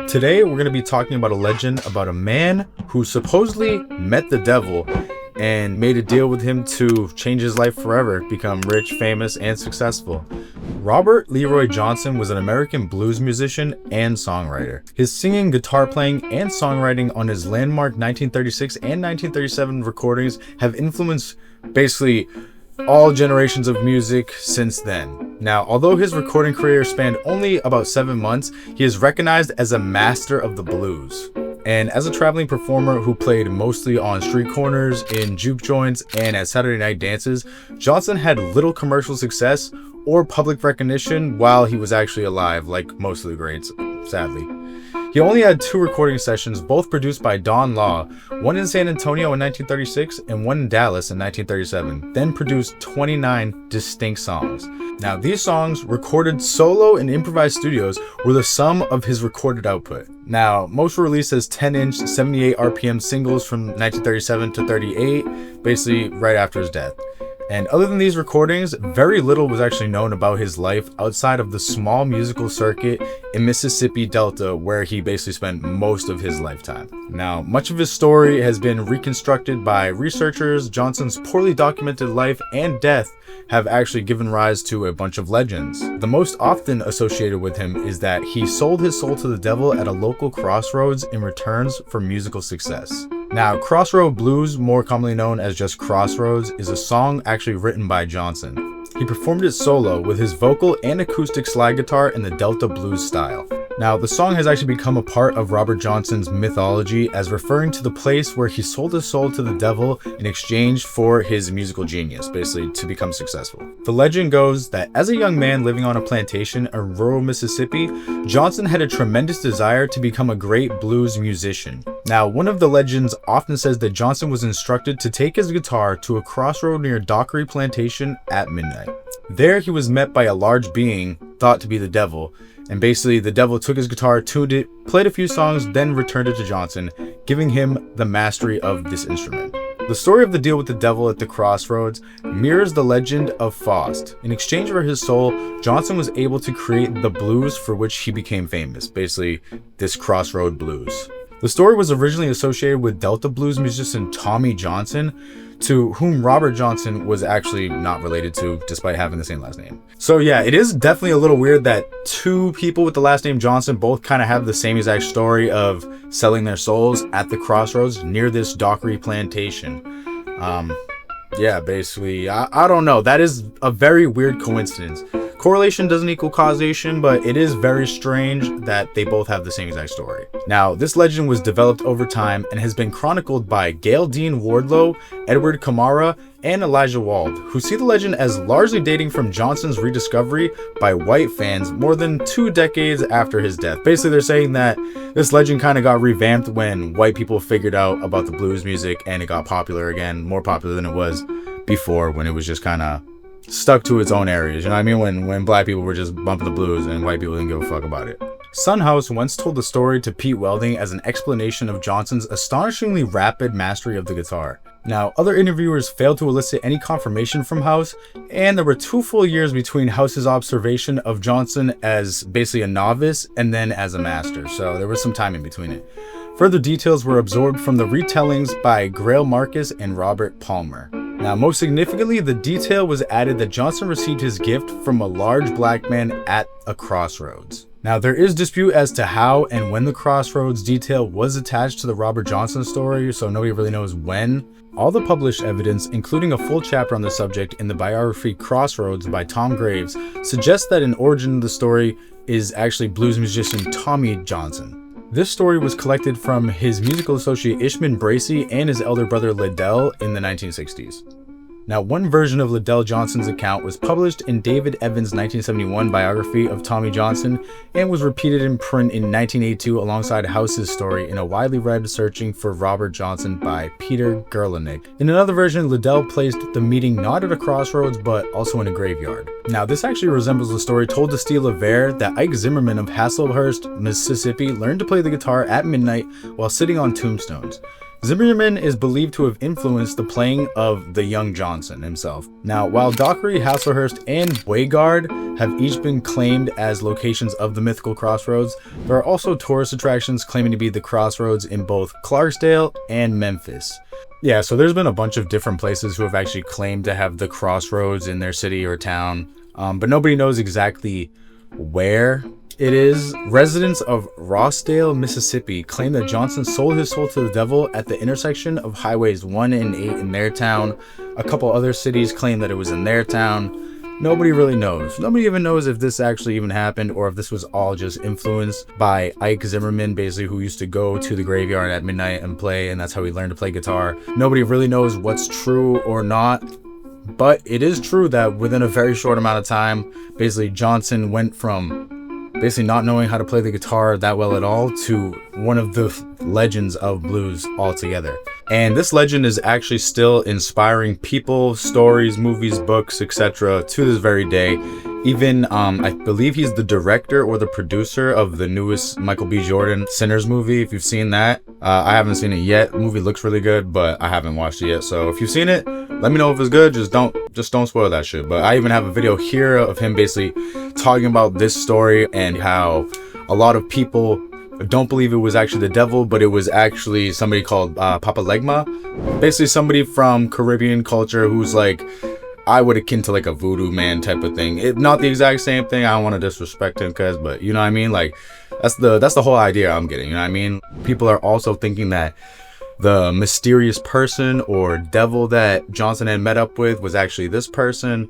Today, we're going to be talking about a legend about a man who supposedly met the devil and made a deal with him to change his life forever, become rich, famous, and successful. Robert Leroy Johnson was an American blues musician and songwriter. His singing, guitar playing, and songwriting on his landmark 1936 and 1937 recordings have influenced basically all generations of music since then. Now, although his recording career spanned only about 7 months, he is recognized as a master of the blues. And as a traveling performer who played mostly on street corners, in juke joints, and at Saturday night dances, Johnson had little commercial success or public recognition while he was actually alive, like most of the greats, sadly. He only had 2 recording sessions, both produced by Don Law, one in San Antonio in 1936 and one in Dallas in 1937, then produced 29 distinct songs. Now, these songs, recorded solo in improvised studios, were the sum of his recorded output. Now, most were released as 10-inch, 78 RPM singles from 1937 to 38, basically right after his death. And other than these recordings, very little was actually known about his life outside of the small musical circuit in Mississippi Delta, where he basically spent most of his lifetime. Now, much of his story has been reconstructed by researchers. Johnson's poorly documented life and death have actually given rise to a bunch of legends. The most often associated with him is that he sold his soul to the devil at a local crossroads in returns for musical success. Now, Crossroad Blues, more commonly known as just Crossroads, is a song actually written by Johnson. He performed it solo with his vocal and acoustic slide guitar in the Delta blues style. Now, the song has actually become a part of Robert Johnson's mythology as referring to the place where he sold his soul to the devil in exchange for his musical genius, basically to become successful. The legend goes that as a young man living on a plantation in rural Mississippi, Johnson had a tremendous desire to become a great blues musician. Now, one of the legends often says that Johnson was instructed to take his guitar to a crossroad near Dockery Plantation at midnight. There, he was met by a large being thought to be the devil, and basically the devil took his guitar, tuned it, played a few songs, then returned it to Johnson, giving him the mastery of this instrument. The story of the deal with the devil at the crossroads mirrors the legend of Faust. In exchange for his soul, Johnson was able to create the blues for which he became famous, basically this crossroad blues. The story was originally associated with Delta blues musician Tommy Johnson, to whom Robert Johnson was actually not related to, despite having the same last name. So yeah, it is definitely a little weird that 2 people with the last name Johnson both kind of have the same exact story of selling their souls at the crossroads near this Dockery Plantation. Yeah, basically, I don't know. That is a very weird coincidence. Correlation doesn't equal causation, but it is very strange that they both have the same exact story. Now, this legend was developed over time and has been chronicled by Gail Dean Wardlow, Edward Kamara, and Elijah Wald, who see the legend as largely dating from Johnson's rediscovery by white fans more than 2 decades after his death. Basically, they're saying that this legend kind of got revamped when white people figured out about the blues music and it got popular again, more popular than it was before, when it was just kind of stuck to its own areas. You know what I mean? When black people were just bumping the blues and white people didn't give a fuck about it. Son House once told the story to Pete Welding as an explanation of Johnson's astonishingly rapid mastery of the guitar. Now, other interviewers failed to elicit any confirmation from House, and there were 2 full years between House's observation of Johnson as basically a novice and then as a master, so there was some time in between it. Further details were absorbed from the retellings by Grail Marcus and Robert Palmer. Now, most significantly, the detail was added that Johnson received his gift from a large black man at a crossroads. Now, there is dispute as to how and when the crossroads detail was attached to the Robert Johnson story, so nobody really knows when. All the published evidence, including a full chapter on the subject in the biography Crossroads by Tom Graves, suggests that an origin of the story is actually blues musician Tommy Johnson. This story was collected from his musical associate Ishman Bracey and his elder brother Liddell in the 1960s. Now, one version of Liddell Johnson's account was published in David Evans' 1971 biography of Tommy Johnson and was repeated in print in 1982 alongside House's story in a widely read Searching for Robert Johnson by Peter Gerlach. In another version, Liddell placed the meeting not at a crossroads but also in a graveyard. Now, this actually resembles the story told to Steve Levere that Ike Zimmerman of Hasselhurst, Mississippi learned to play the guitar at midnight while sitting on tombstones. Zimmerman is believed to have influenced the playing of the young Johnson himself. Now, while Dockery, Hasselhurst, and Waygard have each been claimed as locations of the mythical crossroads, there are also tourist attractions claiming to be the crossroads in both Clarksdale and Memphis. Yeah, so there's been a bunch of different places who have actually claimed to have the crossroads in their city or town, but nobody knows exactly where it is. Residents of Rossdale, Mississippi claim that Johnson sold his soul to the devil at the intersection of highways 1 and 8 in their town. A couple other cities claim that it was in their town. Nobody really knows. Nobody even knows if this actually even happened or if this was all just influenced by Ike Zimmerman, basically, who used to go to the graveyard at midnight and play, and that's how he learned to play guitar. Nobody really knows what's true or not. But it is true that within a very short amount of time, basically Johnson went from basically not knowing how to play the guitar that well at all to one of the legends of blues altogether. And this legend is actually still inspiring people, stories, movies, books, etc. to this very day. Even I believe he's the director or the producer of the newest Michael B. Jordan Sinners movie. If you've seen that, I haven't seen it yet. The movie looks really good, but I haven't watched it yet. So if you've seen it, let me know if it's good. Just don't spoil that shit. But I even have a video here of him basically talking about this story and how a lot of people don't believe it was actually the devil, but it was actually somebody called Papa Legba, basically somebody from Caribbean culture who's like, I would akin to like a voodoo man type of thing. Not the exact same thing. I don't want to disrespect him, but you know what I mean? Like that's the whole idea I'm getting. You know what I mean? People are also thinking that the mysterious person or devil that Johnson had met up with was actually this person,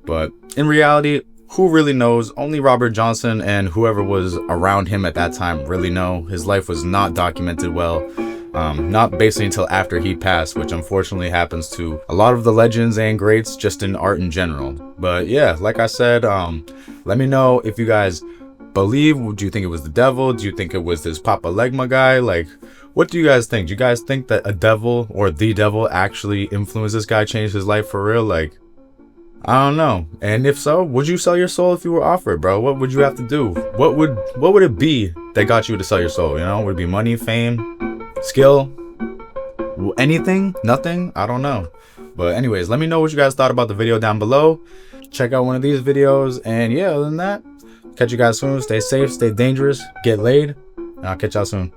but in reality, who really knows? Only Robert Johnson and whoever was around him at that time really know. His life was not documented well. Not basically until after he passed, which unfortunately happens to a lot of the legends and greats just in art in general. But yeah, like I said, let me know if you guys believe. Do you think it was the devil? Do you think it was this Papa Legba guy? Like, what do you guys think? Do you guys think that a devil or the devil actually influenced this guy, changed his life for real? Like, I don't know. And if so, would you sell your soul if you were offered, bro? What would you have to do? What would it be that got you to sell your soul? You know, would it be money, fame, skill, anything? Nothing? I don't know. But anyways, let me know what you guys thought about the video down below. Check out one of these videos, and yeah, other than that, catch you guys soon. Stay safe, stay dangerous, get laid, and I'll catch y'all soon.